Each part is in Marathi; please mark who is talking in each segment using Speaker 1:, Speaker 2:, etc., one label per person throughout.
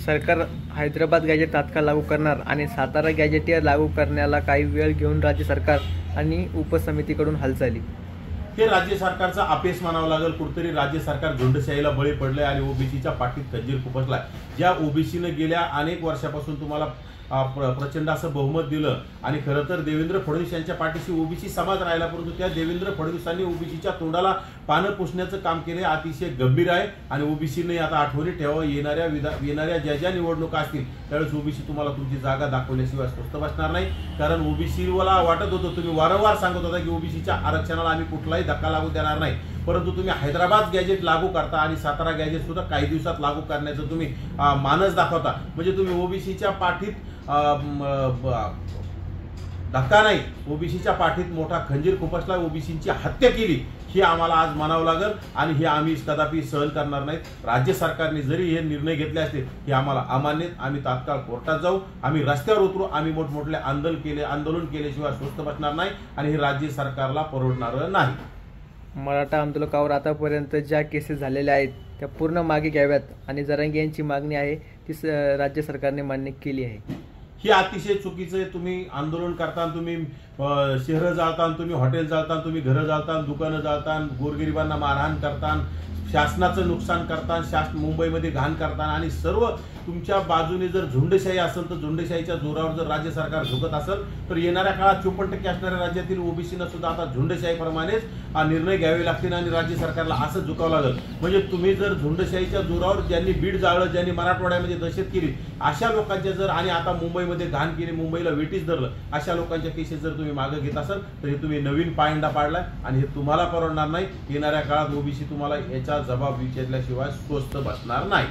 Speaker 1: सरकार हैदराबाद गॅजेट तात्काळ लागू करणार आणि सातारा गॅजेटियर लागू करण्याला काही वेळ घेऊन राज्य सरकार आणि उपसमितीकडून हालचाली।
Speaker 2: हे राज्य सरकारचा अपेस मानावं लागेल। कुठेतरी राज्य सरकार झुंडशाहीला बळी पडलंय आणि ओबीसीच्या पाठीत खंजीर खुपसलाय। ज्या ओबीसीने गेल्या अनेक वर्षापासून तुम्हाला प्रचंड असं बहुमत दिलं आणि खरं तर देवेंद्र फडणवीस यांच्या पाठीशी ओबीसी समाज राहिला, परंतु त्या देवेंद्र फडणवीसांनी ओबीसीच्या तोंडाला पानं पुसण्याचं काम केले अतिशय गंभीर आहे। आणि ओबीसीने आता आठवणी ठेवा, येणाऱ्या ज्या निवडणुका असतील त्यावेळेस ओबीसी तुम्हाला तुमची जागा दाखवल्याशिवाय स्वस्थ बसणार नाही। कारण ओबीसीला वाटत होतं, तुम्ही वारंवार सांगत होता की ओबीसीच्या आरक्षणाला आम्ही कुठलाही धक्का लागू देणार नाही, परंतु तुम्ही हैदराबाद गॅजेट लागू करता आणि सातारा गॅजेट सुद्धा काही दिवसात लागू करण्याचं तुम्ही मानस दाखवता। म्हणजे तुम्ही ओबीसीच्या पाठीत धक्का नाही, ओबीसीच्या पाठीत मोठा खंजीर खुपसला, ओबीसीची हत्या केली ही आम्हाला आज मानावं लागेल आणि हे आम्ही कदापि सहन करणार नाहीत। राज्य सरकारने जरी हे निर्णय घेतले असतील हे आम्हाला अमान्य, आम्ही तात्काळ कोर्टात जाऊ, आम्ही रस्त्यावर उतरू, आम्ही मोठमोठे आंदोलन केल्याशिवाय स्वस्थ बसणार नाही आणि हे राज्य सरकारला परवडणार नाही।
Speaker 1: मराठा आंदोलकावर आतापर्यंत ज्या केसेस झालेल्या आहेत त्या पूर्ण मागे घ्याव्यात आणि जरांगे यांची मागणी आहे ती राज्य सरकारने मान्य केली आहे।
Speaker 2: ही अतिशय चुकीचं आहे। तुम्ही आंदोलन करताना, तुम्ही शहरं जाळताना, तुम्ही हॉटेल जाळताना, तुम्ही घरं जाळताना, दुकानं जाळताना, गोरगरिबांना मारहाण करताना, शासनाचं नुकसान करताना, मुंबईमध्ये घाण करताना आणि सर्व तुमच्या बाजूने जर झुंडशाही असेल तर झुंडशाहीच्या जोरावर जर राज्य सरकार झुकत असेल तर येणाऱ्या काळात 54% असणाऱ्या राज्यातील ओबीसीनं सुद्धा आता झुंडशाहीप्रमाणेच निर्णय घ्यावे लागतील आणि राज्य सरकारला असं झुकावं लागेल। म्हणजे तुम्ही जर झुंडशाहीच्या जोरावर ज्यांनी बीड जाळलं, ज्यांनी मराठवाड्यामध्ये दहशत केली अशा लोकांच्या जर आणि आता मुंबईमध्ये घाण केली, मुंबईला वेटीस धरलं, अशा लोकांच्या केसेस जर तुम्ही मागे घेत असाल तर हे तुम्ही नवीन पायंडा पाडलाय आणि हे तुम्हाला परवडणार नाही। येणाऱ्या काळात ओबीसी तुम्हाला याचा जबाब विचारल्याशिवाय स्वस्थ बसणार नाही।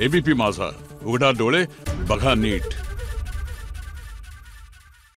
Speaker 3: एबीपी माझा, उघडा डोळे बघा नीट।